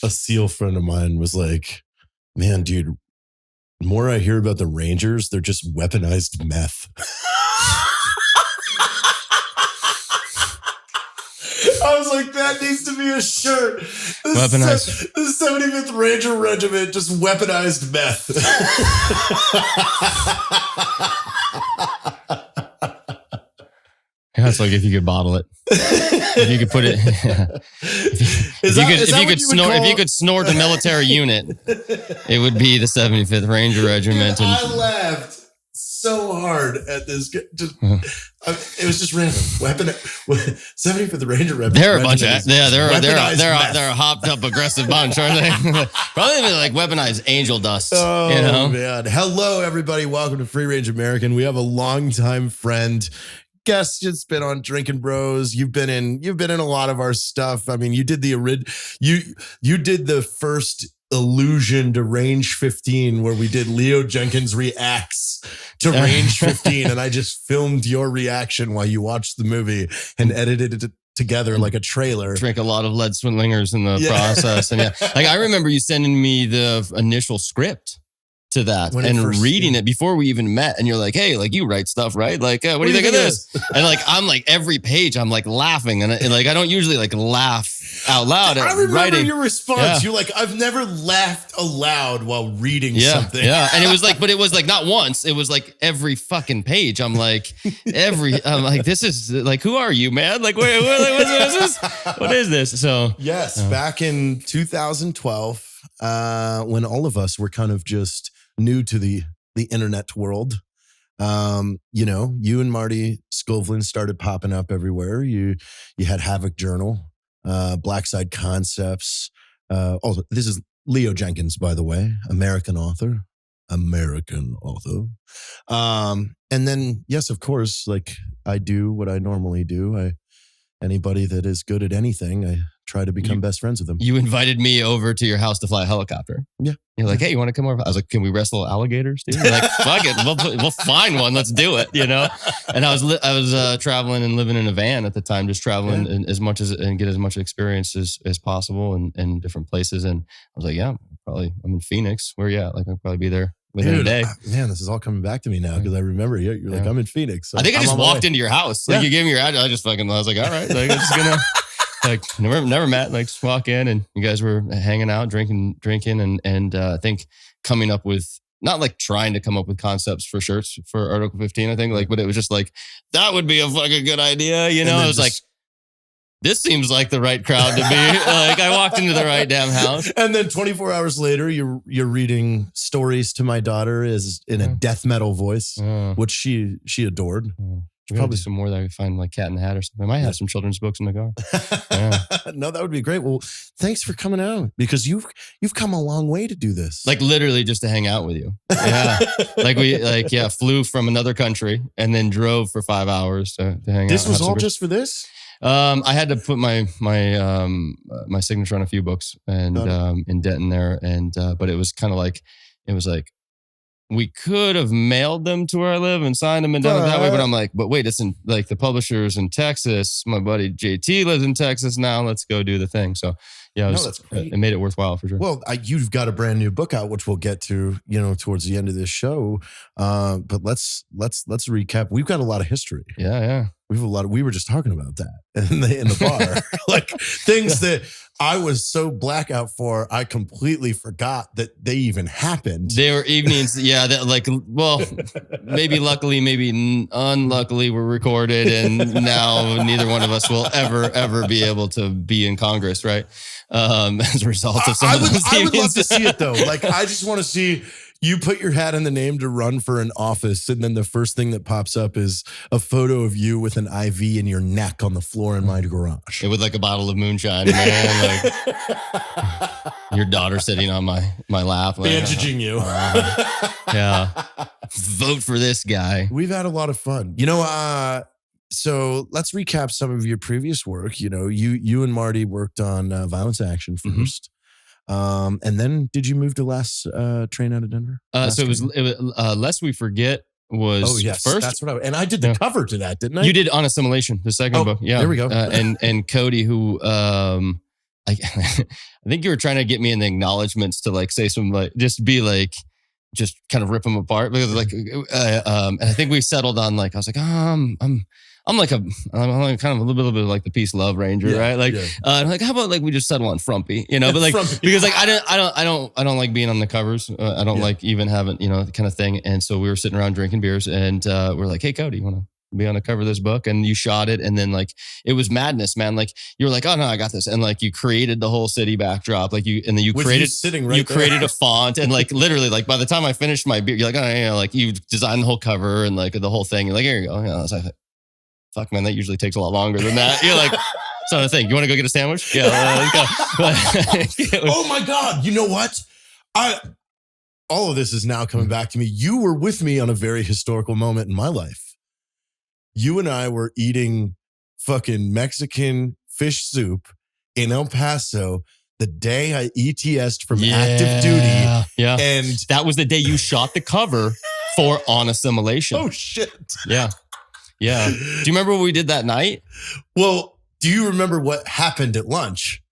a SEAL friend of mine was like, man, dude, the more I hear about the Rangers, they're just weaponized meth. I was like, that needs to be a shirt. Weaponized. The 75th Ranger Regiment, just weaponized meth. Yeah, it's like if you could bottle it. If you could put it. If you could snort a military unit, it would be the 75th Ranger Regiment. Dude, I laughed so hard at this. It was just random. 75th Ranger Regiment. They're a bunch of they're a hopped up aggressive bunch, aren't they? Probably like weaponized angel dust. Oh man! Hello, everybody. Welcome to Free Range American. We have a longtime friend. Guest that's been on Drinking Bros. You've been in a lot of our stuff. I mean, you did you did the first allusion to Range 15 where we did Leo Jenkins reacts to Range 15, and I just filmed your reaction while you watched the movie and edited it together like a trailer. Drink a lot of lead swindlingers in the process, and like I remember you sending me the initial script to that and reading it before we even met, and you're like, hey, like you write stuff, right? Like what do you think of this? And like I'm like every page I'm like laughing, and like I don't usually like laugh out loud at I remember writing. Your response. You're like, I've never laughed aloud while reading something. Yeah, and it was like, but it was like not once, it was like every fucking page. I'm like this is like, who are you, man? Like what is this? What is this? So yes, back in 2012, when all of us were kind of just new to the internet world. You and Marty Skovlin started popping up everywhere. You had Havoc Journal, Black Side Concepts. This is Leo Jenkins, by the way, American author. And then, yes, of course, like I do what I normally do. Anybody that is good at anything, I try to become best friends with them. You invited me over to your house to fly a helicopter. Yeah. You're like, hey, you want to come over? I was like, can we wrestle alligators, dude? You're like, fuck it. We'll find one. Let's do it, And I was traveling and living in a van at the time, just traveling and get as much experience as possible in different places. And I was like, yeah, probably I'm in Phoenix. Where you at? Like I'll probably be there within a day. Man, this is all coming back to me now because I remember you're like, I'm in Phoenix. So I think I just walked into your house. Like you gave me your address. I was like, all right, like I'm just gonna like never met. Like just walk in and you guys were hanging out, drinking, and I think coming up with not like trying to come up with concepts for shirts for Article 15. I think like, but it was just like that would be a fucking good idea. It was like, this seems like the right crowd to be. Like I walked into the right damn house. And then 24 hours later, you're reading stories to my daughter is in a death metal voice, which she adored. Probably some more that I could find like Cat in the Hat or something. I might have some children's books in the car. No, that would be great. Well, thanks for coming out because you've come a long way to do this. Like literally just to hang out with you. Yeah. Flew from another country and then drove for 5 hours to hang out. This was all just for this? I had to put my signature on a few books and indent in there, and but it was kind of like we could have mailed them to where I live and signed them and done it that way. But I'm like, but wait, it's in like the publisher's in Texas. My buddy JT lives in Texas now. Let's go do the thing. So yeah, that's great. It made it worthwhile for sure. Well, you've got a brand new book out, which we'll get to, towards the end of this show. But let's recap. We've got a lot of history. Yeah. We were just talking about that in the bar, like things that I was so blackout for, I completely forgot that they even happened. They were evenings. Yeah. Maybe luckily, maybe unluckily were recorded. And now neither one of us will ever be able to be in Congress. Right. As a result of some of those I would love to see it though. Like, I just want to see you put your hat in the name to run for an office, and then the first thing that pops up is a photo of you with an IV in your neck on the floor in my garage. It was like a bottle of moonshine, man. Like your daughter sitting on my lap. Like, bandaging you. Yeah. Vote for this guy. We've had a lot of fun. So let's recap some of your previous work. You and Marty worked on Violence Action first. And then did you move to Last Train Out of Denver? So it was Lest We Forget was first. That's what I did the cover to that, didn't I? You did On Assimilation, the second book. Yeah. There we go. And Cody, who I think you were trying to get me in the acknowledgments to like say some like just be like just kind of rip them apart because like and I think we settled on like I was like I'm like I'm like kind of a little bit like the peace love ranger, right? Like I'm like how about like we just settle on frumpy, you know? But like because like I don't like being on the covers. I don't like even having kind of thing. And so we were sitting around drinking beers and we're like, hey Cody, you want to be on the cover of this book? And you shot it, and then like it was madness, man. Like you were like, oh no, I got this, and like you created the whole city backdrop, like you created sitting right you created a font, and like literally like by the time I finished my beer, you're like, oh yeah, like you designed the whole cover and like the whole thing. You're like, here you go. I was like, fuck man, that usually takes a lot longer than that. You're like, so I think you want to go get a sandwich? Yeah, let's go. Oh my god, you know what? All of this is now coming back to me. You were with me on a very historical moment in my life. You and I were eating fucking Mexican fish soup in El Paso the day I ETS'd from active duty. Yeah. And that was the day you shot the cover for On Assimilation. Oh, shit. Yeah. Yeah. Do you remember what we did that night? Well, do you remember what happened at lunch?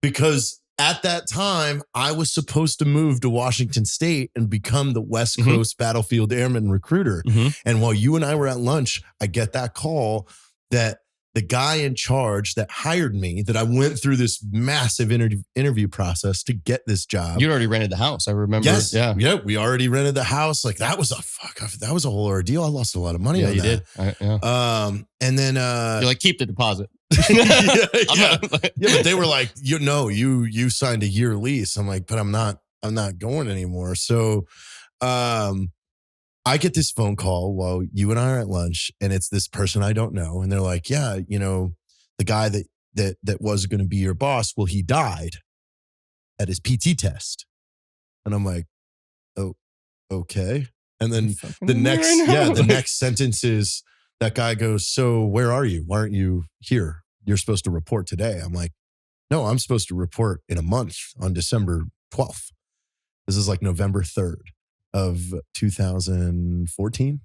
Because at that time, I was supposed to move to Washington State and become the West Coast Battlefield Airman recruiter. And while you and I were at lunch, I get that call that the guy in charge that hired me, that I went through this massive interview process to get this job. You already rented the house. I remember. Yes. Yeah. We already rented the house. Like that was a whole ordeal. I lost a lot of money on that. Did. And then you're like, keep the deposit. yeah, but they were like, you signed a year lease. I'm like, but I'm not going anymore. So I get this phone call while you and I are at lunch, and it's this person I don't know. And they're like, yeah, the guy that was going to be your boss, well, he died at his PT test. And I'm like, oh, okay. And then the next sentence is that guy goes, so where are you? Why aren't you here? You're supposed to report today. I'm like, no, I'm supposed to report in a month on December 12th. This is like November 3rd. Of 2014.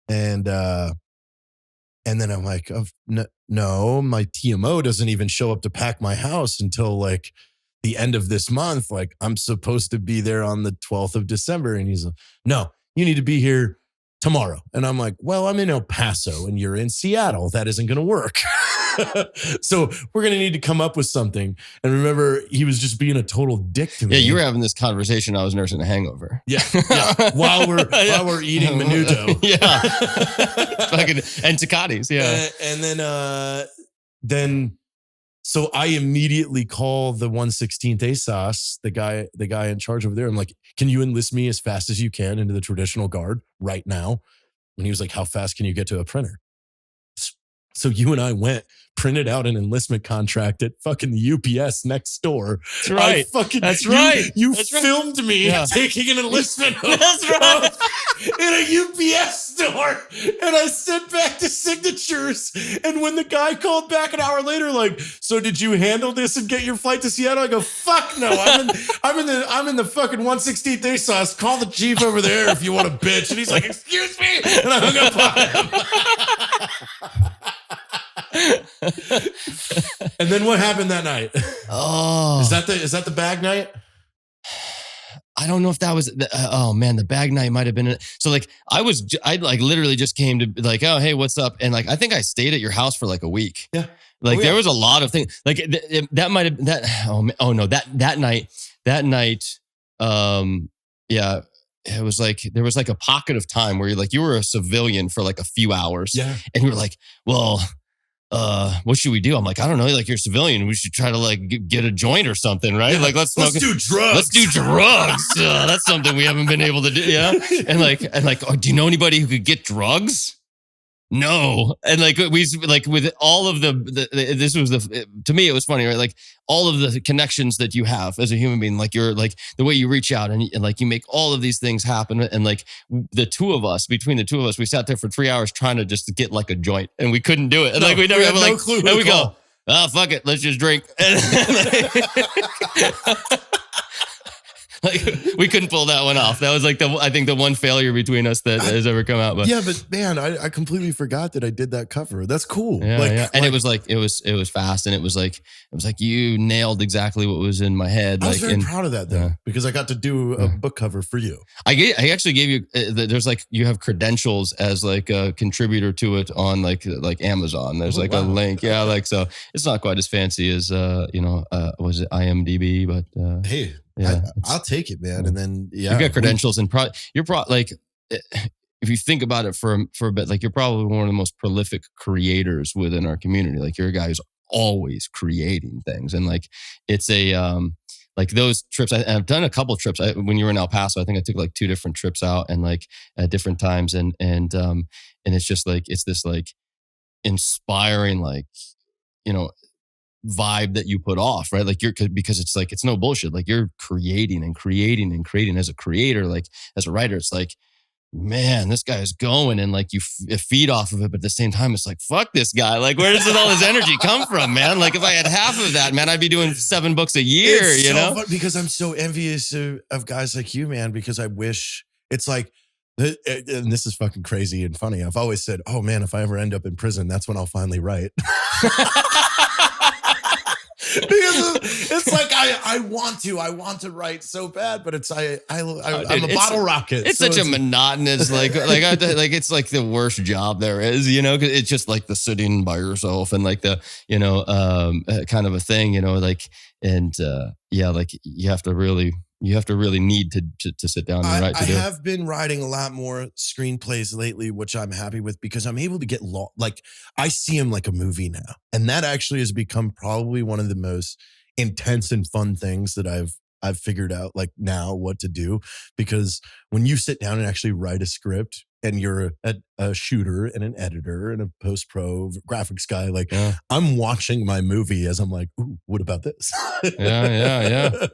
And then I'm like, no, my TMO doesn't even show up to pack my house until like the end of this month. Like I'm supposed to be there on the 12th of December. And he's like, no, you need to be here tomorrow. And I'm like, well, I'm in El Paso and you're in Seattle. That isn't going to work. So we're going to need to come up with something. And remember, he was just being a total dick to me. Yeah, you were having this conversation. I was nursing a hangover. Yeah. While we're eating menudo. Yeah. And Tecattis. Yeah. And then so I immediately call the 116th ASOS, the guy in charge over there. I'm like, can you enlist me as fast as you can into the traditional guard right now? And he was like, how fast can you get to a printer? So you and I went, printed out an enlistment contract at fucking the UPS next door. That's right. That's right. You filmed me taking an enlistment That's right. in a UPS store. And I sent back the signatures. And when the guy called back an hour later, like, so did you handle this and get your flight to Seattle? I go, fuck no. I'm in the fucking 116th ASOS. Call the chief over there if you want a bitch. And he's like, excuse me. And I hung up on him. And then what happened that night? Oh, is that the bag night? I don't know if that was. The bag night might have been it. So like I like literally just came to like, oh hey, what's up? And like I think I stayed at your house for like a week. Yeah, like there was a lot of things. Like that might have that. Oh no, that night. Yeah. It was like there was like a pocket of time where you were a civilian for like a few hours. Yeah, and you were like, well. What should we do? I'm like, I don't know. Like, you're a civilian. We should try to like get a joint or something, right? Yeah. Like, let's do drugs. Let's do drugs. That's something we haven't been able to do. Yeah. And like, oh, do you know anybody who could get drugs? No. And like with all of this was to me, it was funny, right? Like all of the connections that you have as a human being, like you're like the way you reach out and like you make all of these things happen. And like between the two of us, we sat there for 3 hours trying to just get like a joint and we couldn't do it. And like, we never have no clue. And we go, oh, fuck it. Let's just drink. And Like we couldn't pull that one off. That was like I think the one failure between us that has ever come out. But yeah, but man, I completely forgot that I did that cover. That's cool. Yeah, yeah. And it was fast, and it was like you nailed exactly what was in my head. I was very proud of that though, because I got to do a book cover for you. I actually gave you there's like you have credentials as like a contributor to it on like Amazon. There's a link. Yeah, like so it's not quite as fancy as was it IMDb, but hey. Yeah, I'll take it, man. And then you've got credentials and you're like if you think about it for a bit, like you're probably one of the most prolific creators within our community. Like you're a guy who's always creating things, and like it's a like those trips. I've done a couple trips. When you were in El Paso, I think I took like 2 different trips out, and like at different times, and it's just like it's this like inspiring like vibe that you put off, right? Like because it's like it's no bullshit. Like you're creating and creating and creating as a creator, like as a writer. It's like, man, this guy is going, and like you feed off of it, but at the same time, it's like, fuck this guy. Like, where does all this energy come from, man? Like, if I had half of that, man, I'd be doing 7 books a year. It's so fun because I'm so envious of guys like you, man. Because I wish it's like. And this is fucking crazy and funny. I've always said, oh man, if I ever end up in prison, that's when I'll finally write. Because it's like I want to write so bad, but I'm a bottle rocket. It's such a monotonous like it's like the worst job there is, because it's just like the sitting by yourself and like the kind of a thing, like and like you have to really need to sit down and write. I have been writing a lot more screenplays lately, which I'm happy with because I'm able to get like I see them like a movie now, and that actually has become probably one of the most intense and fun things that I've figured out like now what to do, because when you sit down and actually write a script and you're a shooter and an editor and a post-pro graphics guy, like I'm watching my movie as I'm like, ooh, what about this? Yeah.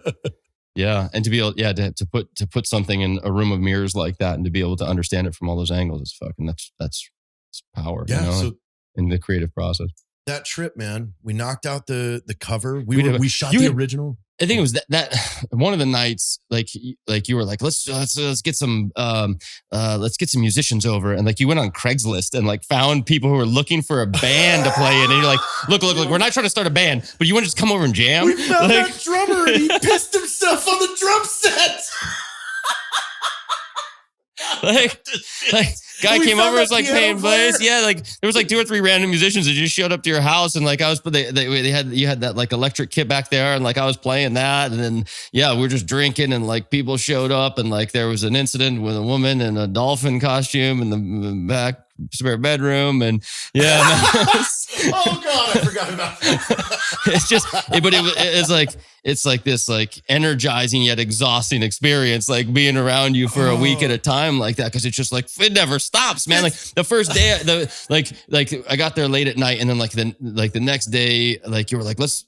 Yeah, and to be able, to put something in a room of mirrors like that, and to be able to understand it from all those angles, it's fucking that's power. Yeah, so in the creative process. That trip, man, we knocked out the cover. We shot the original. I think it was that one of the nights, like you were like, let's get some musicians over, and like you went on Craigslist and like found people who were looking for a band to play in, and you're like, look, we're not trying to start a band, but you want to just come over and jam. We found that drummer, and he pissed himself on the drum set. like guy came over, was like paying bass. Yeah, like there was like 2 or 3 random musicians that just showed up to your house, and like you had that like electric kit back there, and like I was playing that, and then we were just drinking, and like people showed up, and like there was an incident with a woman in a dolphin costume in the back spare bedroom, and oh god, I forgot about that. It's just, but it's like this like energizing yet exhausting experience, like being around you for a week at a time like that, because it's just like it never stops, man. Like the first day, like I got there late at night, and then like the next day, like you were like, let's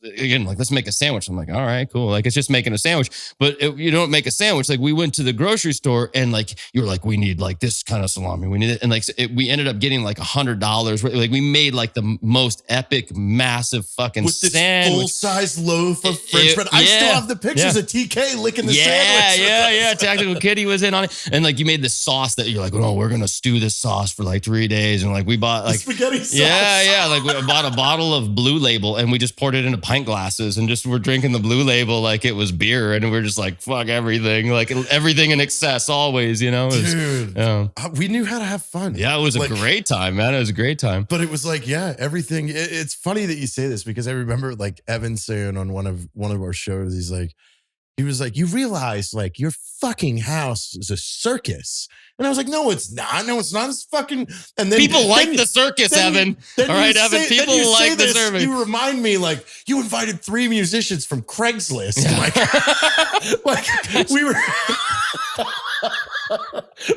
make a sandwich. I'm like, all right, cool. Like it's just making a sandwich, but you don't make a sandwich. Like we went to the grocery store, and like you were like, we need like this kind of salami, we need it, and like we ended up getting like $100. Like we made like the most epic, massive fucking with this full-size loaf of French bread. I still have the pictures of TK licking the sandwich. Yeah. Tactical Kitty was in on it, and like you made this sauce that you're like, oh, we're gonna stew this sauce for like 3 days, and like we bought like spaghetti sauce. Yeah. Like we bought a bottle of Blue Label, and we just poured it into pint glasses, and just we're drinking the Blue Label like it was beer, and we're just like, fuck everything, like everything in excess always, Dude, we knew how to have fun. Yeah, it was a great time, man. It was a great time. But it was like, everything. It's funny that you say this, because I remember like Evan saying on one of our shows, he was like, you realize like your fucking house is a circus. And I was like, no, it's not. It's fucking. And then people like the circus, Evan. All right, Evan. People like the circus. You remind me, like you invited 3 musicians from Craigslist. Like we were.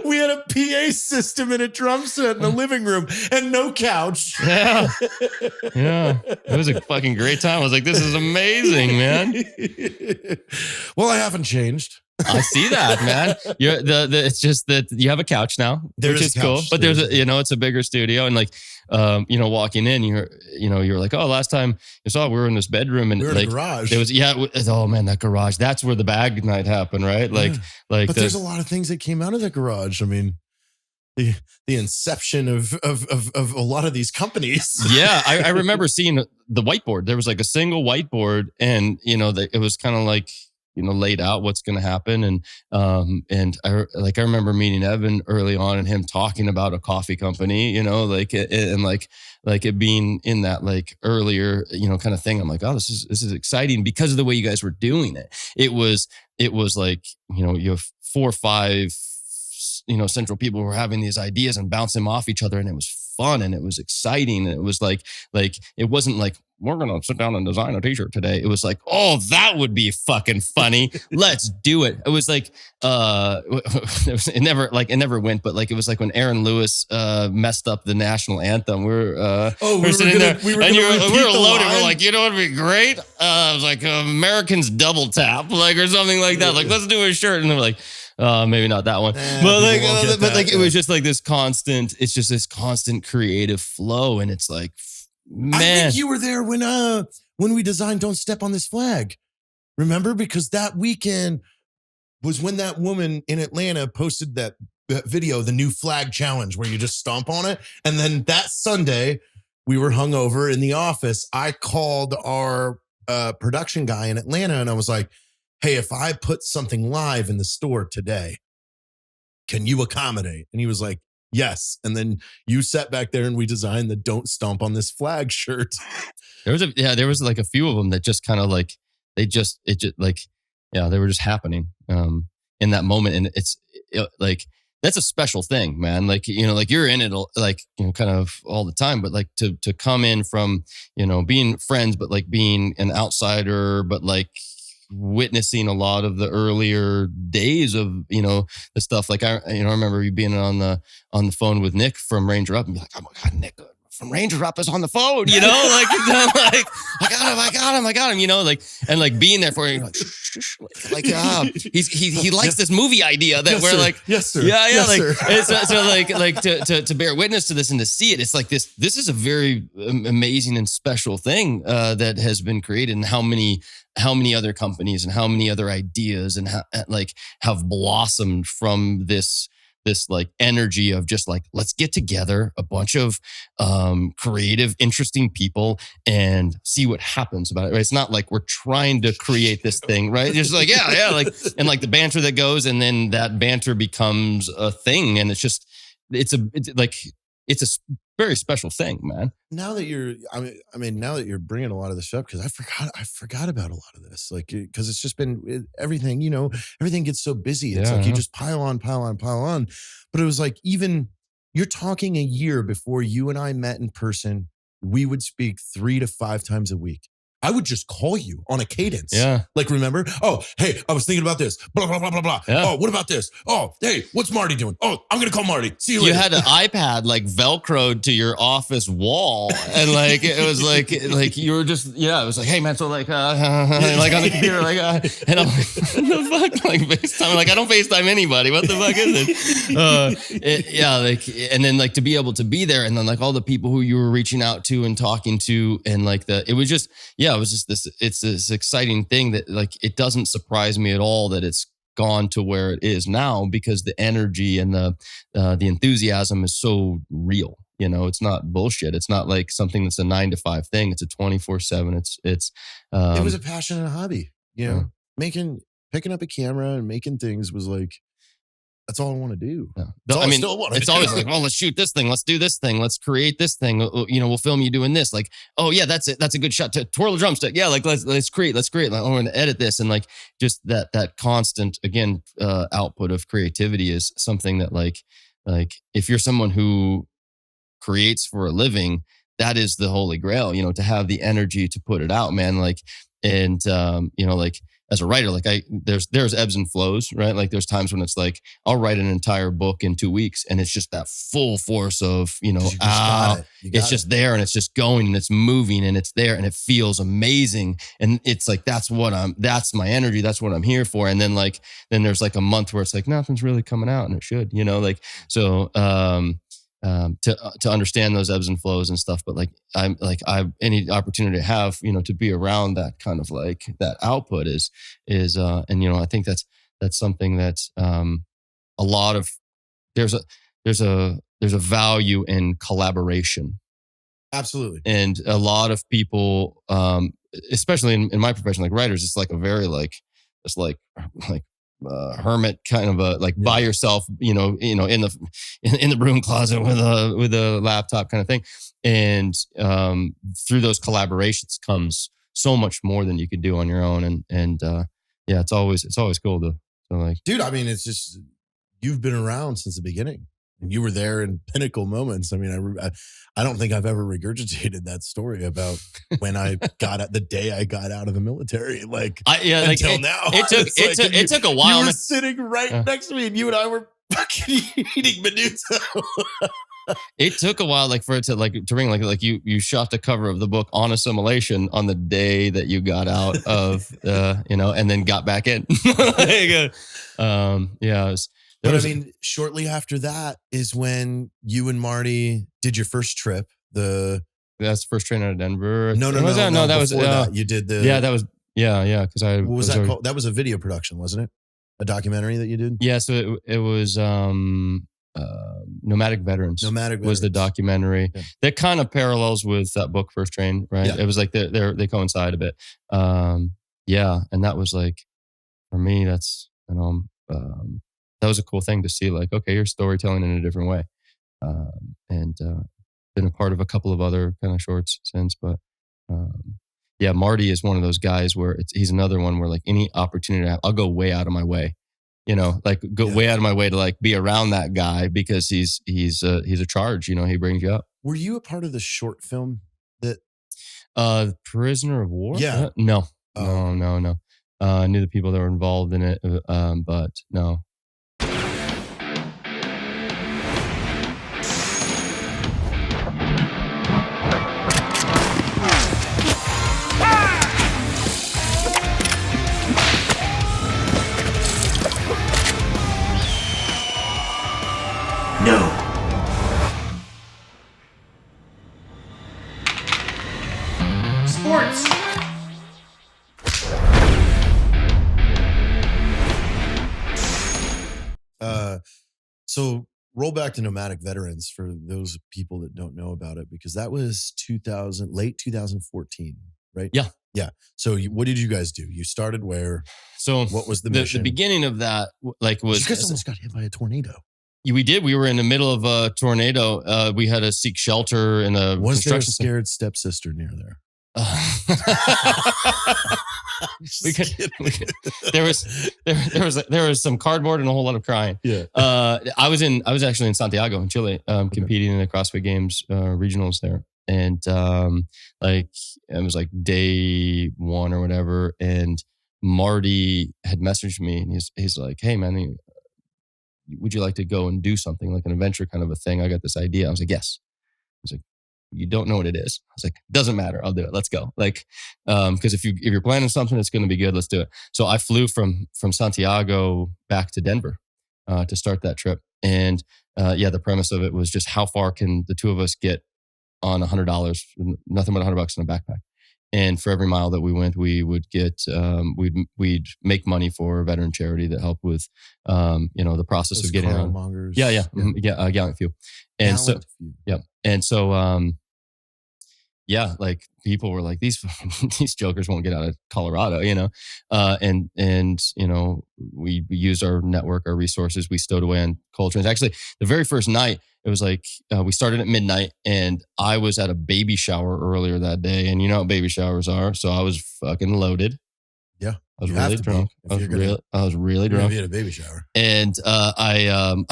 We had a PA system and a drum set in the living room and no couch. Yeah. It was a fucking great time. I was like, this is amazing, man. Well, I haven't changed. I see that, man. You're it's just that you have a couch now, which is cool. But there's a, it's a bigger studio, and like, walking in, you're like, oh, last time you saw, we were in this bedroom, and we were like in the garage. There was, oh man, that garage. That's where the bag night happened, right? Like, but there's a lot of things that came out of the garage. I mean, the inception of a lot of these companies. Yeah, I remember seeing the whiteboard. There was like a single whiteboard, and it was kind of like, laid out what's going to happen. And I remember meeting Evan early on and him talking about a coffee company, and like it being in that like earlier, kind of thing. I'm like, oh, this is exciting because of the way you guys were doing it. It was like, you have 4 or 5, central people who were having these ideas and bouncing them off each other. And it was fun and it was exciting. And it was like, it wasn't like, we're going to sit down and design a t-shirt today. It was like, oh, that would be fucking funny. Let's do it. It was like, it never went, but like, it was like when Aaron Lewis messed up the national anthem. We were sitting there and we were loaded. We're like, what would be great? It was like Americans double tap, like, or something like that. Like, let's do a shirt. And they were like, maybe not that one, but it was just like this constant. It's just this constant creative flow, and it's like, man, I think you were there when we designed "Don't Step on This Flag." Remember, because that weekend was when that woman in Atlanta posted that video, the new flag challenge, where you just stomp on it. And then that Sunday, we were hungover in the office. I called our production guy in Atlanta, and I was like, hey, if I put something live in the store today, can you accommodate? And he was like, yes. And then you sat back there and we designed the "Don't Stomp on This Flag" shirt. There was like a few of them that just kind of like, they were just happening in that moment. And it's like, that's a special thing, man. Like, like you're in it, like, kind of all the time, but like to come in from, being friends, but like being an outsider, but like witnessing a lot of the earlier days of the stuff. Like I remember you being on the phone with Nick from Ranger Up and be like, oh my god, Nick from Ranger Up is on the phone, like I got him, like, and like being there for you, like he likes this movie idea that we're like, yes sir, to bear witness to this and to see it, it's like this is a very amazing and special thing that has been created, and how many other companies and how many other ideas and have blossomed from this like energy of just like, let's get together a bunch of creative, interesting people and see what happens about it. Right? It's not like we're trying to create this thing, right? Just like, like, and like the banter that goes, and then that banter becomes a thing. And it's a very special thing, man. Now that you're, now that you're bringing a lot of this up, because I forgot about a lot of this, like, because it's just been everything, everything gets so busy. It's like you just pile on. But it was like, even you're talking a year before you and I met in person, we would speak 3 to 5 times a week. I would just call you on a cadence. Yeah. Like, remember? Oh, hey, I was thinking about this. Blah, blah, blah, blah, blah. Yeah. Oh, what about this? Oh, hey, what's Marty doing? Oh, I'm going to call Marty. See you later. You had an iPad like Velcroed to your office wall. And like, it was like you were just, it was like, hey man, so like on the computer, like, and I'm like, what the fuck? Like FaceTime. Like, I don't FaceTime anybody. What the fuck is it? And then like to be able to be there, and then like all the people who you were reaching out to and talking to, and like it was just this exciting thing that like, it doesn't surprise me at all that it's gone to where it is now, because the energy and the enthusiasm is so real. It's not bullshit. It's not like something that's a 9 to 5 thing. It's a 24/7. It was a passion and a hobby, picking up a camera and making things was like, that's all I want to do. Yeah. It's always like, oh, let's shoot this thing. Let's do this thing. Let's create this thing. We'll film you doing this. Like, oh yeah, that's it. That's a good shot. To twirl the drumstick. Yeah, like let's create. Like, oh, we're gonna edit this, and like just that constant output of creativity is something that like if you're someone who creates for a living, that is the holy grail. To have the energy to put it out, man. Like, And like as a writer, like there's ebbs and flows, right? Like there's times when it's like I'll write an entire book in 2 weeks, and it's just that full force of it's just there, and it's just going, and it's moving, and it's there, and it feels amazing, and it's like that's my energy, that's what I'm here for. And then there's like a month where it's like nothing's really coming out, and it should, so. To understand those ebbs and flows and stuff, but I any opportunity to have, to be around that kind of like that output is I think that's something that's a lot of there's a value in collaboration. Absolutely. And a lot of people, especially in my profession, like writers, it's like a very hermit kind of by yourself, in the broom closet with a laptop kind of thing. And through those collaborations comes so much more than you could do on your own. And it's always cool to like, dude, I mean, it's just, you've been around since the beginning. And you were there in pinnacle moments. I mean, I don't think I've ever regurgitated that story about when I the day I got out of the military. Until now. It took a while. You were sitting right next to me, and you and I were fucking eating Menudo. It took a while, for it to ring. You shot the cover of the book on assimilation on the day that you got out of, and then got back in. But I mean, shortly after that is when you and Marty did your first trip. That's the first train out of Denver. No. That was that. You did the. Yeah, that was. Yeah. Because what was that called? That was a video production, wasn't it? A documentary that you did. Yeah. So it was Nomadic Veterans. Nomadic Veterans was the documentary that kind of parallels with that book, First Train. Right. Yeah. It was like they coincide a bit. And that was like, for me, that's that was a cool thing to see, you're storytelling in a different way. And been a part of a couple of other kind of shorts since, but Marty is one of those guys where he's another one where any opportunity I'll go way out of my way, way out of my way to be around that guy because he's a charge, he brings you up. Were you a part of the short film that? Prisoner of War? Yeah. No. No. I knew the people that were involved in it, but no. No. Sports. So roll back to Nomadic Veterans for those people that don't know about it, because that was late 2014, right? Yeah. Yeah. So what did you guys do? You started where? So what was the mission? The beginning of that was... You guys almost got hit by a tornado. We did. We were in the middle of a tornado. We had to seek shelter in a Was there a scared stepsister near there? There was some cardboard and a whole lot of crying. Yeah. I was actually in Santiago in Chile, competing in the CrossFit Games regionals there. And it was day one or whatever. And Marty had messaged me, and he's like, "Hey man, would you like to go and do something like an adventure kind of a thing? I got this idea." I was like, "Yes." He's like, "You don't know what it is." I was like, "Doesn't matter. I'll do it. Let's go." Because if you're planning something, it's going to be good. Let's do it. So I flew from Santiago back to Denver to start that trip. And the premise of it was just how far can the two of us get on $100, nothing but $100 in a backpack. And for every mile that we went, we would get, we'd make money for a veteran charity that helped with, the process those of getting on. Mongers. Yeah. Gallant Few. And people were like, these jokers won't get out of Colorado, and we used our network, our resources. We stowed away on coal trains. Actually, the very first night, it was we started at midnight, and I was at a baby shower earlier that day. And you know what baby showers are. So I was fucking loaded. Yeah. I was really drunk. I was really drunk. You're at a baby shower. And I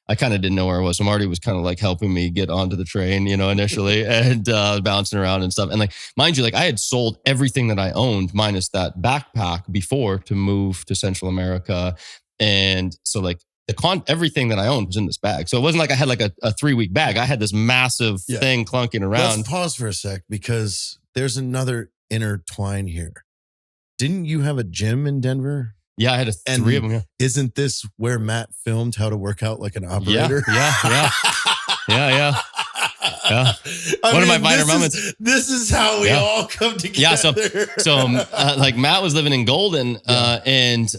I kind of didn't know where I was. So Marty was kind of like helping me get onto the train, initially and bouncing around and stuff. And like, mind you, like I had sold everything that I owned minus that backpack before to move to Central America. And so like everything that I owned was in this bag. So it wasn't like I had like a 3-week bag. I had this massive thing clunking around. Let's pause for a sec because there's another intertwine here. Didn't you have a gym in Denver? Yeah, I had 3 of them. Yeah. Isn't this where Matt filmed how to work out like an operator? Yeah. One of my finer moments. This is how we all come together. Yeah, so like Matt was living in Golden, and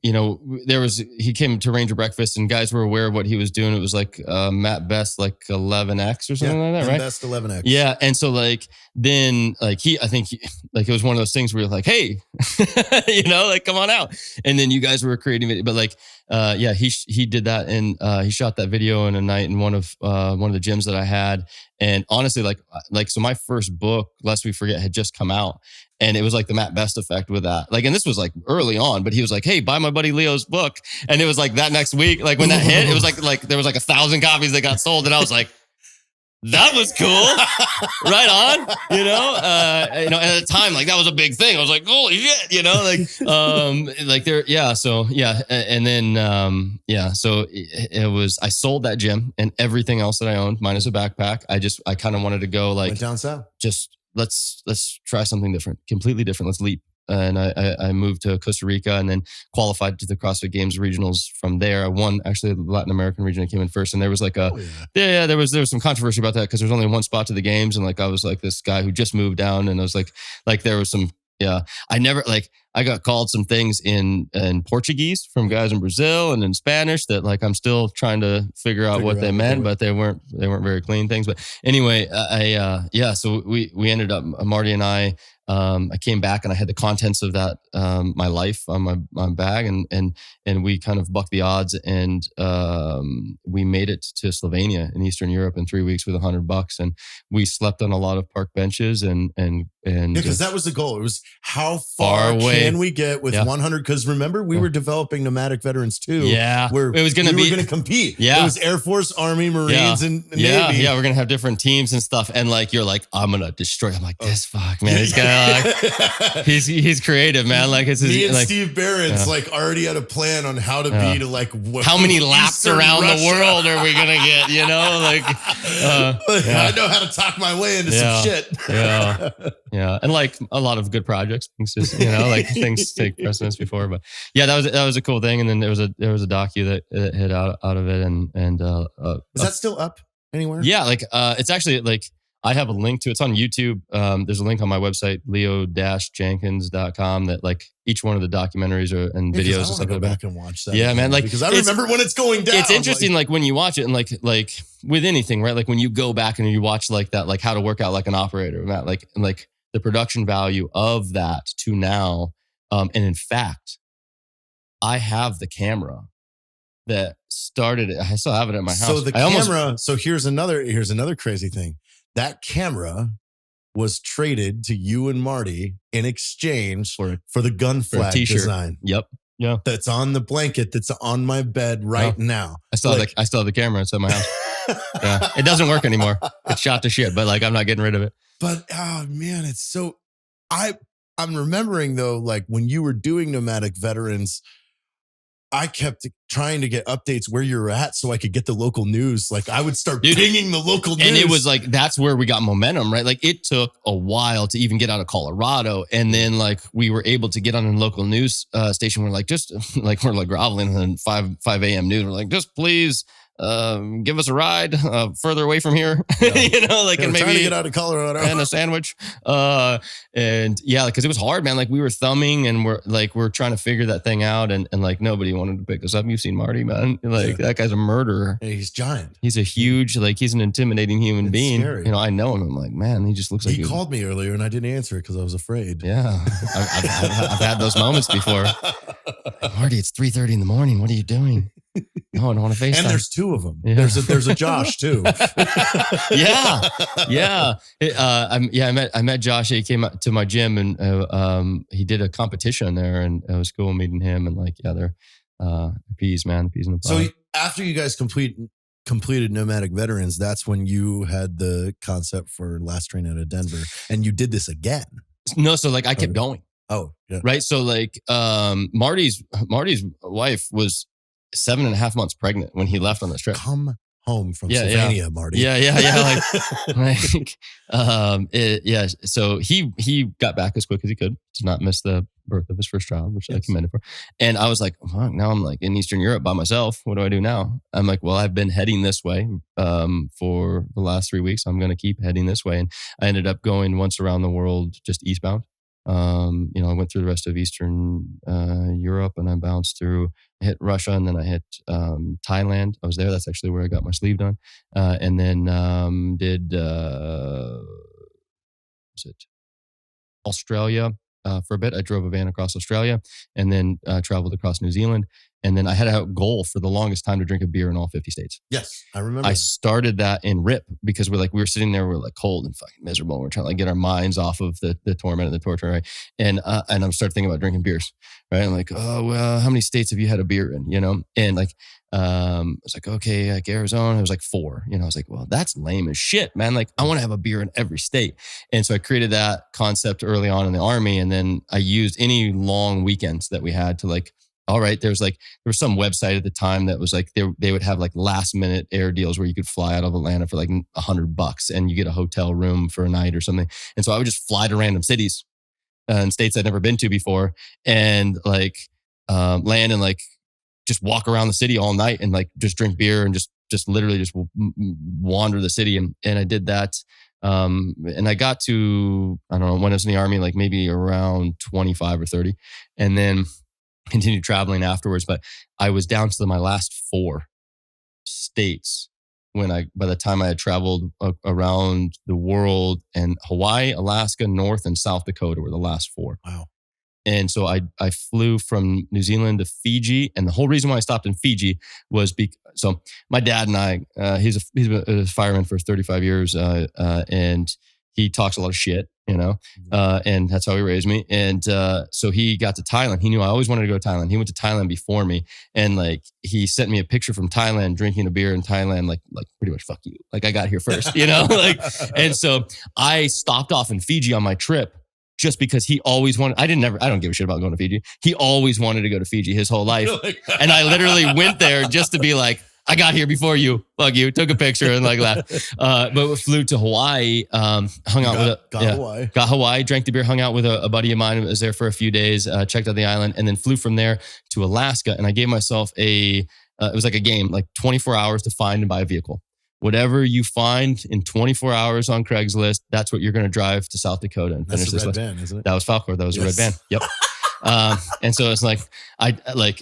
he came to Ranger Breakfast, and guys were aware of what he was doing. It was like Matt Best, like 11X or something like that, right? Best 11X. Yeah, and so like then like I think it was one of those things where you're like, hey, like come on out, and then you guys were creating it, but like he did that, and he shot that video in a night in one of the gyms that I had. And honestly, like, so my first book, Lest We Forget, had just come out, and it was like the Matt Best effect with that. Like, and this was like early on, but he was like, "Hey, buy my buddy Leo's book." And it was like that next week, like when that hit, it was like there was like 1,000 copies that got sold, and I was like, that was cool. Right on. And at the time, like that was a big thing. I was like, holy shit, like there, yeah. So yeah. And then, so it was, I sold that gym and everything else that I owned minus a backpack. I kind of wanted to go like, went down south. Just let's try something different, completely different. Let's leap. And I moved to Costa Rica and then qualified to the CrossFit Games regionals from there. I won actually the Latin American region. I came in first, and there was like there was some controversy about that because there's only one spot to the games, and like I was like this guy who just moved down, and I was like there was some I got called some things in Portuguese from guys in Brazil and in Spanish that like I'm still trying to figure out what they meant, but they weren't very clean things. But anyway, so we ended up, Marty and I came back and I had the contents of that my life on my bag, and we kind of bucked the odds, and we made it to Slovenia in Eastern Europe in 3 weeks with $100, and we slept on a lot of park benches and because that was the goal. It was how far away can we get with 100? Because remember, we were developing nomadic veterans too. Yeah, where it was going to compete. Yeah, it was Air Force, Army, Marines, and Navy. Yeah, we're gonna have different teams and stuff. And like you're like, I'm gonna destroy. I'm like, this fuck man. He's gonna he's creative, man. Like it's me and like, Steve Barron's like already had a plan on how to be to like how many laps around Russia. The world are we gonna get? I know how to talk my way into some shit. Yeah, and like a lot of good projects, things just like things take precedence before, but yeah, that was a cool thing. And then there was a docu that hit out of it, and is that still up anywhere? Yeah, like it's actually like I have a link to it's on YouTube. There's a link on my website leo-jenkins.com that like each one of the documentaries and videos and stuff like that. Back and watch that. Yeah, man. Like because I remember when it's going down. It's interesting, like when you watch it, and like with anything, right? Like when you go back and you watch like that, like how to work out like an operator, Matt, like the production value of that to now. And in fact, I have the camera that started it. I still have it at my house. So the camera. So here's another crazy thing. That camera was traded to you and Marty in exchange for the gun flag design. Yep. Yeah. That's on the blanket that's on my bed right now. I still have the camera. It's at my house. Yeah. It doesn't work anymore. It's shot to shit, but like I'm not getting rid of it. But oh man, it's so I'm remembering though, like when you were doing Nomadic Veterans, I kept trying to get updates where you're at so I could get the local news. Like I would start pinging the local news. And it was like, that's where we got momentum, right? Like it took a while to even get out of Colorado. And then like we were able to get on a local news station. We're like, just like, we're like groveling in 5 a.m. news. We're like, just please give us a ride further away from here, and maybe trying to get out of Colorado and a sandwich. And yeah, because it was hard, man. Like we were thumbing and we're trying to figure that thing out, and like nobody wanted to pick us up. You've seen Marty, man. Like that guy's a murderer. Yeah, he's giant. He's a huge, like he's an intimidating human being. Scary. I know him. I'm like, man, he just looks like he called me earlier and I didn't answer it because I was afraid. Yeah, I've had those moments before. Like, Marty, it's 3:30 in the morning. What are you doing? No, I don't want to FaceTime. And there's two of them. Yeah. There's a Josh too. Yeah. I met Josh. He came out to my gym and he did a competition there, and it was cool meeting him. And like, they're peas, man, peas in a pod. So after you guys completed Nomadic Veterans, that's when you had the concept for Last Train Out of Denver, and you did this again. No, so like I kept going. Oh, yeah. Right. So like Marty's wife was 7.5 months pregnant when he left on this trip. Come home from Sylvania, Marty. Yeah. So he got back as quick as he could to not miss the birth of his first child, which I commended for. And I was like, fuck, now I'm like in Eastern Europe by myself. What do I do now? I'm like, well, I've been heading this way for the last 3 weeks. I'm going to keep heading this way. And I ended up going once around the world, just eastbound. I went through the rest of Eastern Europe, and I bounced through. I hit Russia, and then I hit Thailand. I was there. That's actually where I got my sleeve done. And then did Australia for a bit. I drove a van across Australia, and then traveled across New Zealand. And then I had a goal for the longest time to drink a beer in all 50 states. Yes, I remember. I started that in RIP because we were sitting there, we're like cold and fucking miserable. We're trying to like get our minds off of the torment and the torture, right? And I started thinking about drinking beers, right? I'm like, oh well, how many states have you had a beer in? And like I was like, okay, like Arizona, it was like 4. I was like, well, that's lame as shit, man. Like I want to have a beer in every state. And so I created that concept early on in the Army, and then I used any long weekends that we had to like. All right, there was some website at the time that was like they would have like last minute air deals where you could fly out of Atlanta for like $100 and you get a hotel room for a night or something. And so I would just fly to random cities and states I'd never been to before, and like land and like just walk around the city all night and like just drink beer and just literally just wander the city. And I did that. And I got to, I don't know, when I was in the Army, like maybe around 25 or 30, and then continued traveling afterwards. But I was down to my last 4 states by the time I had traveled around the world, and Hawaii, Alaska, North and South Dakota were the last 4. Wow. And so I flew from New Zealand to Fiji. And the whole reason why I stopped in Fiji was so my dad and I, he's a fireman for 35 years. And he talks a lot of shit, and that's how he raised me. And so he got to Thailand. He knew I always wanted to go to Thailand. He went to Thailand before me, and like he sent me a picture from Thailand, drinking a beer in Thailand, like pretty much fuck you. Like I got here first, like. And so I stopped off in Fiji on my trip just because he always wanted. I don't give a shit about going to Fiji. He always wanted to go to Fiji his whole life, and I literally went there just to be like, I got here before you. Fuck you. Took a picture and like laughed. But we flew to Hawaii, hung out got Hawaii, drank the beer, hung out with a buddy of mine who was there for a few days, checked out the island, and then flew from there to Alaska. And I gave myself it was like a game, like 24 hours to find and buy a vehicle. Whatever you find in 24 hours on Craigslist, that's what you're going to drive to South Dakota and finish this. That's a red van, isn't it? That was Falcor. That was a red van. Yep. And so it's like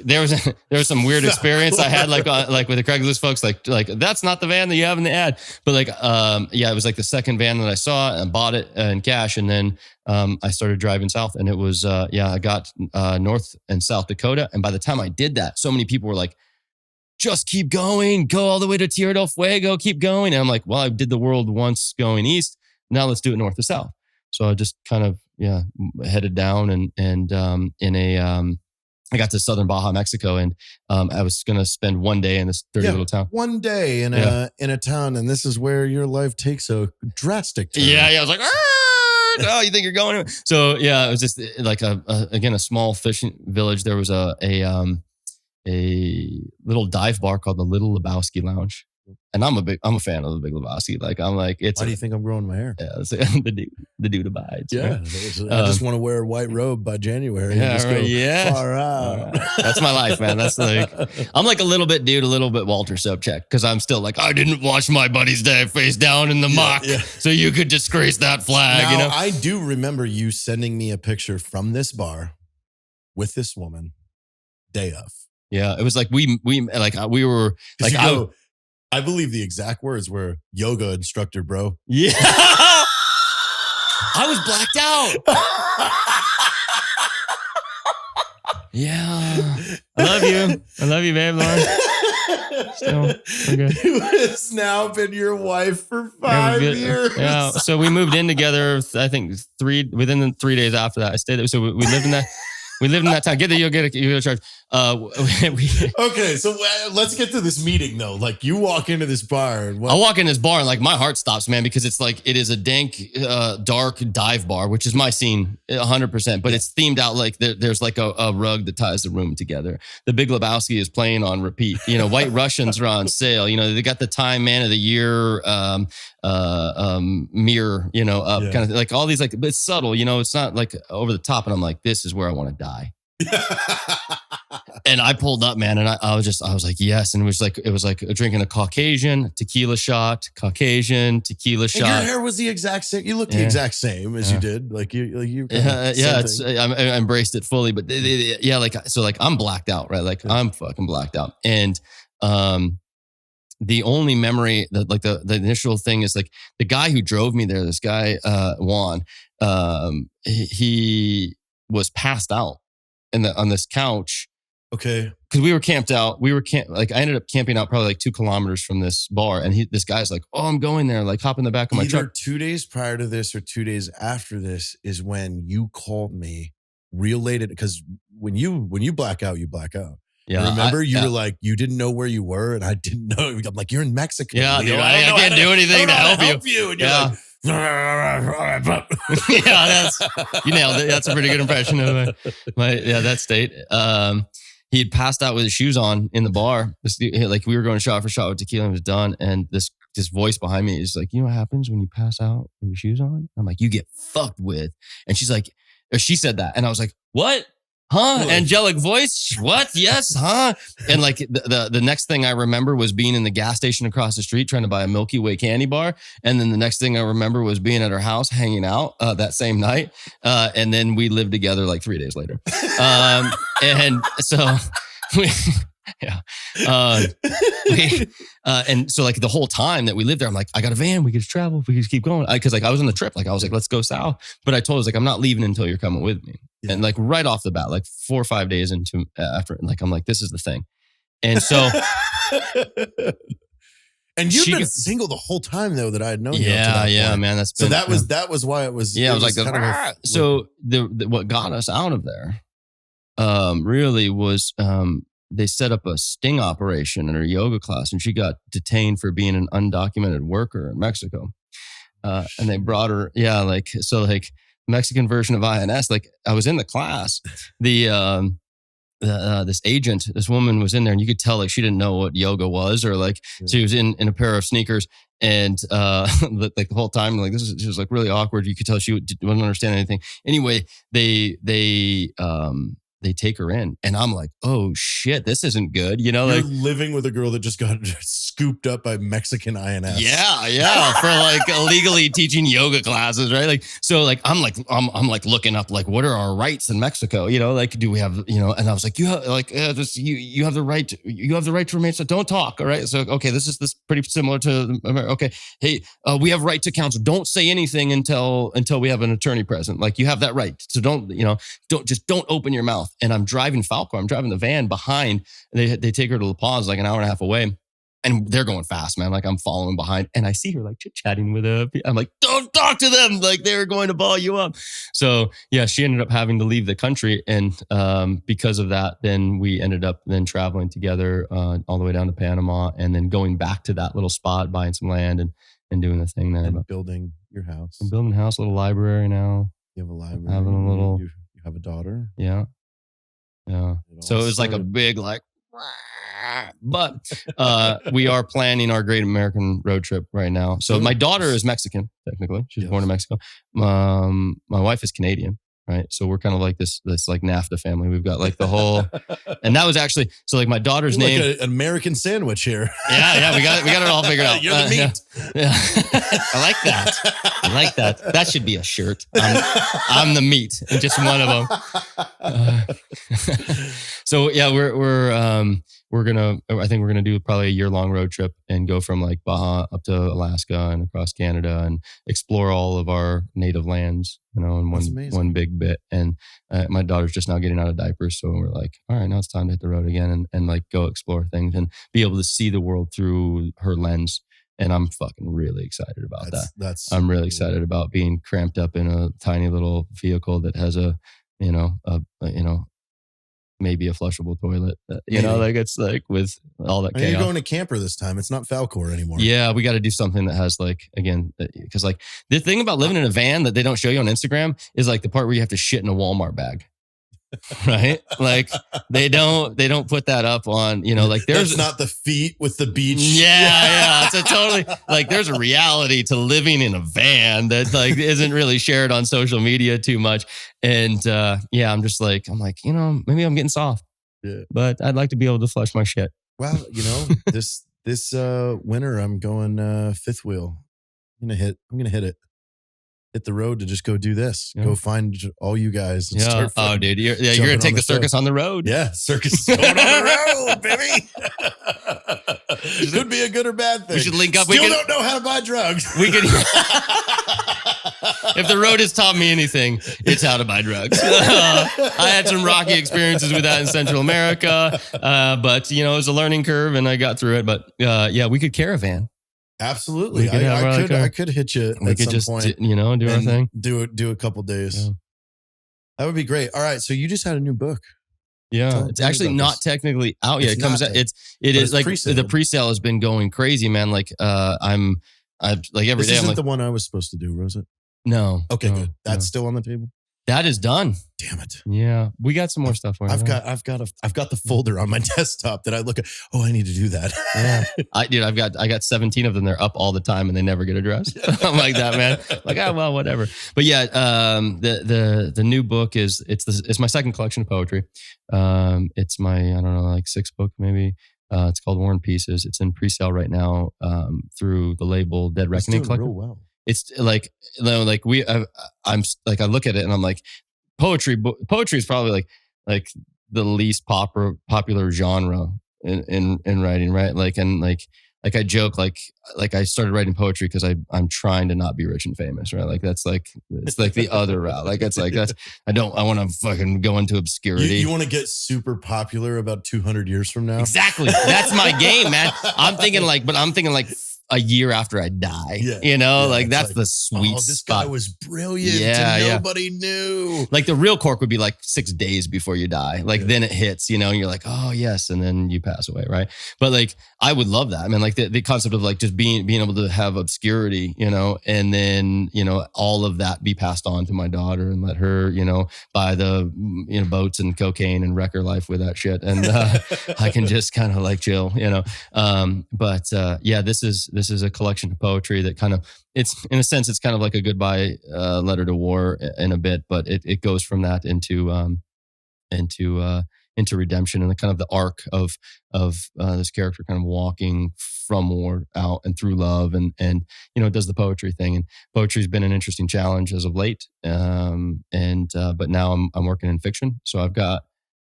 there was some weird experience I had like with the Craigslist folks, like that's not the van that you have in the ad, but like it was like the second van that I saw and bought it in cash, and then I started driving south, and it was I got North and South Dakota, and by the time I did that, so many people were like, just keep going, go all the way to Tierra del Fuego, keep going, and I'm like, well, I did the world once going east, now let's do it north to south. So I just kind of headed down and I got to southern Baja, Mexico, and I was going to spend one day in this dirty little town. One day in a town, and this is where your life takes a drastic turn. Yeah. I was like, oh, you think you're going? So it was just like a small fishing village. There was a little dive bar called the Little Lebowski Lounge. And I'm a fan of the Big Lebowski. Like I'm like, why do you think I'm growing my hair? Yeah, the dude abides. Yeah, right? I just want to wear a white robe by January. Yeah, and just go far out. That's my life, man. That's like, I'm like a little bit Walter Sobchak, because I'm still like, I didn't wash my buddy's dad face down in the muck, so you could disgrace that flag. Now, I do remember you sending me a picture from this bar with this woman, day of. Yeah, it was like we were like, I believe the exact words were yoga instructor, bro. Yeah. I was blacked out. Yeah. I love you, babe, Lauren. Still, okay. Who has now been your wife for 5 years. Yeah. So we moved in together, I think within the 3 days after that. I stayed there. So we lived in that. We lived in that town. You'll get a charge. Okay, so let's get to this meeting though. Like you walk into this bar. And I walk in this bar and like my heart stops, man, because it's like it is a dank, dark dive bar, which is my scene 100%. But it's themed out like there's like a rug that ties the room together. The Big Lebowski is playing on repeat. You know, White Russians are on sale. You know, they got the Time Man of the Year mirror. You know, up kind of like all these like, but it's subtle. You know, it's not like over the top. And I'm like, this is where I want to die. And I pulled up, man, and I was like, yes. And it was like drinking a Caucasian tequila shot, Caucasian tequila shot. And your hair was the exact same. You looked the exact same as you did. Like you. I embraced it fully, but I'm blacked out, right? Like I'm fucking blacked out. And the only memory that like the initial thing is like the guy who drove me there, this guy Juan, he was passed out on this couch. Okay. Because we were camped out. I ended up camping out probably like 2 kilometers from this bar. And this guy's like, oh, I'm going there. Like hop in the back of my truck. 2 days prior to this or 2 days after this is when you called me related. Because when you black out, you black out. Yeah. Remember you were like, you didn't know where you were. And I didn't know. I'm like, you're in Mexico. Yeah, dude, I can't do anything to help you. And you're like, yeah, you nailed it. That's a pretty good impression of that state. He had passed out with his shoes on in the bar. Like we were going shot for shot with tequila and it was done. And this voice behind me is like, you know what happens when you pass out with your shoes on? I'm like, you get fucked with. And she's like, or she said that. And I was like, what? Huh? Angelic voice? What? Yes, huh? And like the next thing I remember was being in the gas station across the street trying to buy a Milky Way candy bar. And then the next thing I remember was being at her house hanging out that same night. And then we lived together like 3 days later. And so and so like the whole time that we lived there, I'm like, I got a van, we could just travel, we could just keep going. Cause like I was on the trip, like I was like, let's go south. But I told her, like, I'm not leaving until you're coming with me. Yeah. And like right off the bat, like 4 or 5 days into after, like, I'm like, this is the thing. And so. And you've been single the whole time though that I had known you. Yeah, man. That was why it was. Yeah, it was like what got us out of there really was they set up a sting operation in her yoga class, and she got detained for being an undocumented worker in Mexico. And they brought her, Mexican version of INS. Like I was in the class, this agent, this woman was in there, and you could tell like she didn't know what yoga was, or like she was in a pair of sneakers, and like the whole time, like she was like really awkward. You could tell she wasn't understand anything. Anyway, they take her in, and I'm like, oh shit, this isn't good. You know, you're like living with a girl that just got scooped up by Mexican INS. Yeah, for like illegally teaching yoga classes, right? Like, so like I'm like looking up like what are our rights in Mexico? You know, like do we have, you know? And I was like, you have like you have the right to remain. So don't talk. All right. So okay, this is pretty similar to America. Okay, hey, we have right to counsel. Don't say anything until we have an attorney present. Like you have that right. So don't open your mouth. And I'm driving Falco. I'm driving the van behind. They take her to La Paz, like an hour and a half away. And they're going fast, man. Like I'm following behind. And I see her like chit-chatting with I'm like, don't talk to them. Like they're going to ball you up. So yeah, she ended up having to leave the country. And because of that, then we ended up then traveling together all the way down to Panama, and then going back to that little spot, buying some land and doing the thing there. And building your house. I'm building a house, a little library now. You have a library. Having a little. You have a daughter. Yeah. Yeah. So it was like a big, like, but we are planning our great American road trip right now. So my daughter is Mexican, technically. She's born in Mexico. My wife is Canadian, right? So we're kind of like this like NAFTA family. We've got like the whole, and that was actually, so like my daughter's name. Like an American sandwich here. Yeah. We got it all figured out. You're the meat. Yeah. I like that. That should be a shirt. I'm the meat, and just one of them. So yeah, I think we're gonna do probably a year-long road trip and go from like Baja up to Alaska and across Canada and explore all of our native lands, you know, in one big bit. And my daughter's just now getting out of diapers, so we're like, all right, now it's time to hit the road again and like go explore things and be able to see the world through her lens. And I'm fucking really excited about that. I'm really excited about being cramped up in a tiny little vehicle that has a maybe a flushable toilet. Like it's like with all that chaos. You're going to camper this time. It's not Falcor anymore. Yeah, we got to do something that has like, again, because like the thing about living in a van that they don't show you on Instagram is like the part where you have to shit in a Walmart bag. Right? Like they don't put that up on, like there's not the feet with the beach. Yeah. It's a totally like there's a reality to living in a van that like isn't really shared on social media too much. And I'm just like, maybe I'm getting soft. Yeah. But I'd like to be able to flush my shit. Well, this winter I'm going fifth wheel. I'm gonna hit it. Hit the road to just go do this. Yeah. Go find all you guys. And start dude. You're going to take the circus on the road. Yeah, circus is going on the road, baby. Could be a good or bad thing. We should link up. Still don't know how to buy drugs. We could. If the road has taught me anything, it's how to buy drugs. I had some rocky experiences with that in Central America, but it was a learning curve, and I got through it. But we could caravan. Absolutely. I could hit you we at could some just, point. do our thing. Do a couple days. Yeah. That would be great. All right. So you just had a new book. Yeah. It's actually not technically out yet. It comes out. It is like pre-sale. The pre-sale has been going crazy, man. Like I'm like every day. This isn't I'm like, the one I was supposed to do, was it? No. Okay, good. That's still on the table. That is done. Damn it. Yeah. We got some more stuff for you. I've got the folder on my desktop that I look at. Oh, I need to do that. Yeah. I got 17 of them. They're up all the time and they never get addressed. I'm like that, man. Like, well, whatever. But yeah, the new book it's my second collection of poetry. It's my, I don't know, like sixth book maybe. It's called War and Pieces. It's in pre-sale right now through the label Dead Reckoning Collective. Real well. It's like, I'm like, I look at it and I'm like, poetry is probably like the least popular genre in writing, right? Like I joke, like I started writing poetry because I'm trying to not be rich and famous, right? Like it's like the other route. Like it's like I want to fucking go into obscurity. You want to get super popular about 200 years from now? Exactly. That's my game, man. I'm thinking like a year after I die, that's the sweet this spot. guy was brilliant. And nobody knew. Like the real cork would be like 6 days before you die. Like then it hits, and you're like, oh yes. And then you pass away. Right. But like, I would love that. I mean, like the concept of like just being able to have obscurity, and then, all of that be passed on to my daughter and let her, buy the, boats and cocaine and wreck her life with that shit. And I can just kind of like chill, this is a collection of poetry that kind of, it's in a sense, it's kind of like a goodbye letter to war in a bit, but it goes from that into redemption and the kind of the arc of this character kind of walking from war out and through love and does the poetry thing. And poetry's been an interesting challenge as of late. But now I'm working in fiction. So I've got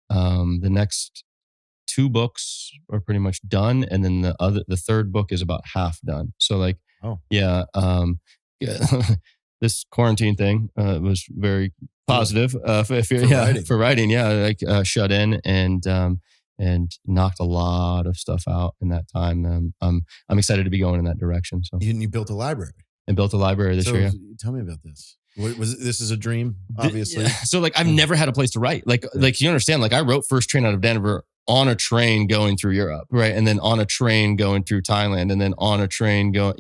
the next 2 books are pretty much done, and then the third book is about half done. So like, this quarantine thing was very positive for writing. Shut in and knocked a lot of stuff out in that time. I'm excited to be going in that direction. So you built a library. And built a library this year. Tell me about this. This is a dream, obviously. So like, I've never had a place to write. Like you understand. Like I wrote First Train Out of Denver on a train going through Europe, right? And then on a train going through Thailand, and then on a train going,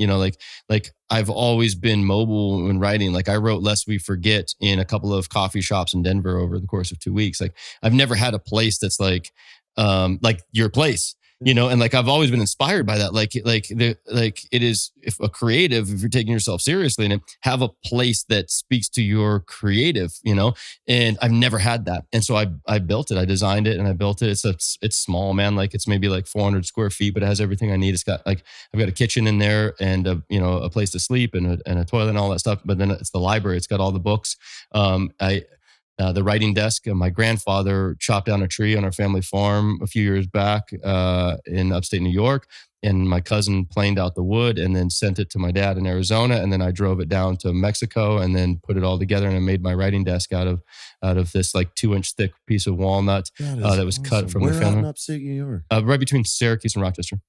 like I've always been mobile when writing. Like I wrote Lest We Forget in a couple of coffee shops in Denver over the course of 2 weeks. Like I've never had a place that's like your place. And like I've always been inspired by that. Like it is, if a creative, if you're taking yourself seriously and have a place that speaks to your creative, and I've never had that. And so I built it. I designed it and I built it. It's small, man. Like it's maybe like 400 square feet, but it has everything I need. It's got like, I've got a kitchen in there and a place to sleep and a toilet and all that stuff. But then it's the library. It's got all the books. The writing desk. My grandfather chopped down a tree on our family farm a few years back in upstate New York, and my cousin planed out the wood and then sent it to my dad in Arizona, and then I drove it down to Mexico and then put it all together, and I made my writing desk out of this like 2-inch thick piece of walnut that was cut from the family. Where in upstate New York? Right between Syracuse and Rochester.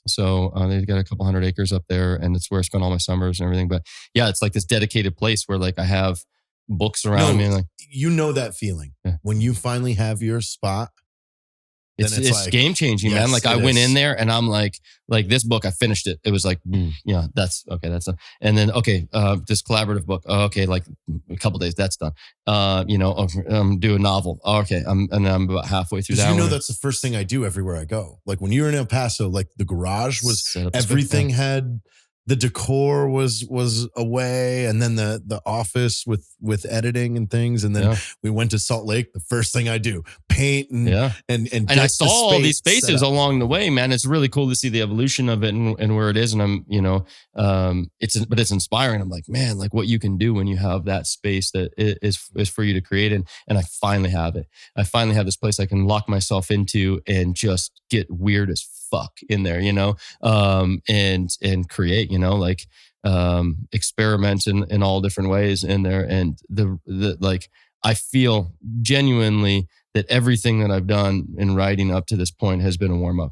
So they've got a couple hundred acres up there, and it's where I spend all my summers and everything. But yeah, it's like this dedicated place where like I have books around me. And like, you know that feeling when you finally have your spot. It's like, game changing, man. Like I went in there and I'm like this book, I finished it. It was like, yeah, that's okay. That's done. And then, this collaborative book. Okay. Like a couple days, that's done. Do a novel. Okay. I'm about halfway through that. That's the first thing I do everywhere I go. Like when you were in El Paso, like the garage was, everything had, the decor was away, and then the office with editing and things, and then we went to Salt Lake. The first thing I do, paint and I saw all these spaces along the way, man. It's really cool to see the evolution of it and where it is. And I'm, it's inspiring. I'm like, man, like what you can do when you have that space that is for you to create. And I finally have it. I finally have this place I can lock myself into and just get weird as fuck in there, and create, experiment in all different ways in there. And the I feel genuinely that everything that I've done in writing up to this point has been a warm up.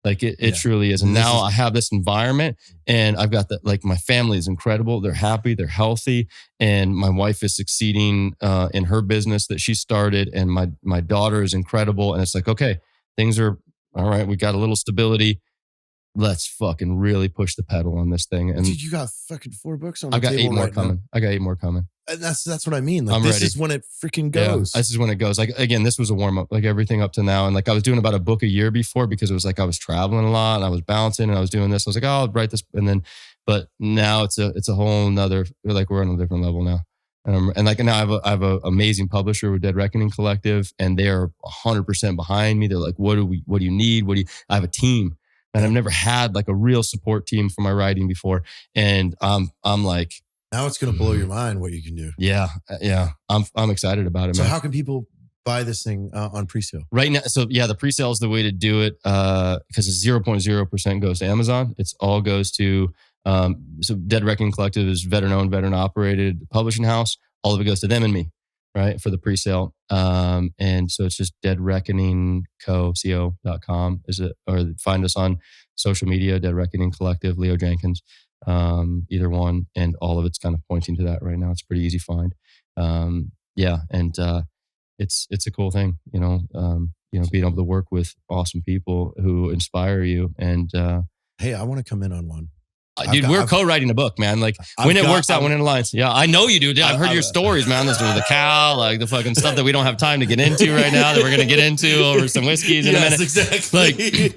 Like it truly is. And now I have this environment, and I've got that, like my family is incredible. They're happy, they're healthy. And my wife is succeeding in her business that she started. And my daughter is incredible. And it's like, okay, things are all right. We got a little stability. Let's fucking really push the pedal on this thing. And dude, you got fucking 4 books on the I've got table 8 more right coming. now. I got 8 more coming. And that's what I mean. Like I'm this ready. is when it freaking goes. Yeah, this is when it goes. Like again, this was a warm up. Like everything up to now, and like I was doing about a book a year before because it was like I was traveling a lot and I was bouncing and I was doing this. I was like, oh, I'll write this, and then, but now it's a whole nother. Like we're on a different level now. And like now I have a amazing publisher with Dead Reckoning Collective, and they are 100% behind me. They're like, what do you need? I have a team, and I've never had like a real support team for my writing before. And I'm like, now it's going to blow your mind what you can do. Yeah. I'm excited about it, so man. How can people buy this thing on pre-sale right now? So yeah, the pre-sale is the way to do it because it's 0.0% goes to Amazon. It's all goes to so Dead Reckoning Collective is veteran-owned, veteran-operated publishing house. All of it goes to them and me, right, for the pre-sale. And so it's just deadreckoningco.com is it, or find us on social media, Dead Reckoning Collective, Leo Jenkins, either one, and all of it's kind of pointing to that right now. It's a pretty easy find. It's a cool thing, being able to work with awesome people who inspire you. And hey, I want to come in on one. Dude, we're co-writing a book, man. Like when it works out, when it aligns. Yeah, I know you do. Dude, I've heard your stories, man. This with the cow, like the fucking stuff that we don't have time to get into right now that we're gonna get into over some whiskeys in a minute. Exactly.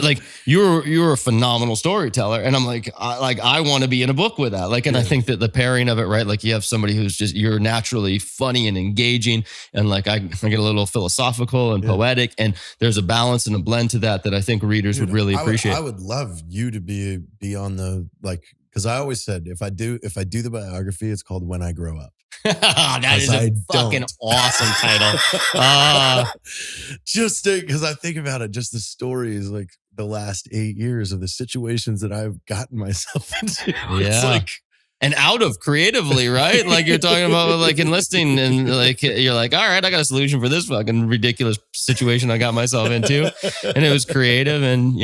Like you're a phenomenal storyteller, and I'm like I want to be in a book with that. Like, and I think that the pairing of it, right? Like you have somebody who's just you're naturally funny and engaging, and like I get a little philosophical and poetic, and there's a balance and a blend to that I think readers would really appreciate. I would love you to be on the because I always said if I do the biography, it's called When I Grow Up. That is a fucking awesome title. Just because I think about it, just the stories, like the last 8 years of the situations that I've gotten myself into. Yeah. It's like, and out of creatively, right? Like you're talking about like enlisting and like, you're like, all right, I got a solution for this fucking ridiculous situation I got myself into. And it was creative and,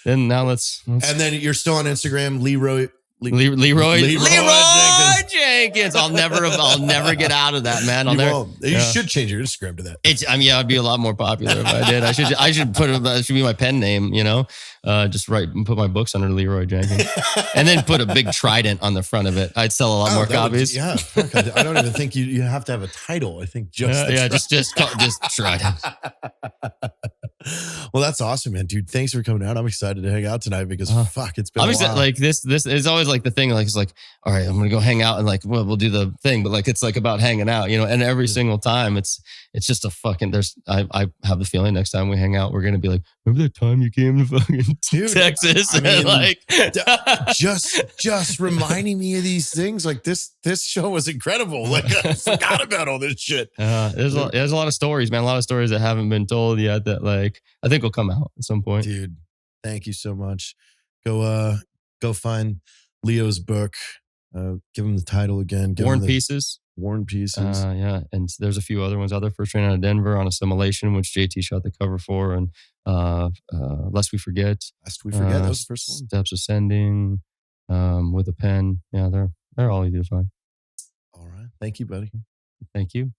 then now let's and then you're still on Instagram, Leroy Jenkins. I'll never get out of that, man. You should change your Instagram to that. I'd be a lot more popular if I did. I should put it. That should be my pen name. Just write and put my books under Leroy Jenkins, and then put a big trident on the front of it. I'd sell a lot more copies. I don't even think you have to have a title. I think just trident. Well, that's awesome, man, dude. Thanks for coming out. I'm excited to hang out tonight because it's been. Obviously, like this is always like the thing. Like it's like, all right, I'm gonna go hang out and like we'll do the thing, but like it's like about hanging out, And every single time, it's just a fucking. I have the feeling next time we hang out, we're gonna be like, remember that time you came to fucking Texas? I mean, like just reminding me of these things. Like this show was incredible. Like I forgot about all this shit. There's a lot of stories, man. A lot of stories that haven't been told yet that like I think will come out at some point. Dude, thank you so much. Go find Leo's book. Give him the title again. Worn Pieces. Yeah. And there's a few other ones. Other First Train out of Denver on Assimilation, which JT shot the cover for, and Lest We Forget. That was the first one. Steps Ascending, With a Pen. Yeah, they're all easy to find. All right. Thank you, buddy. Thank you.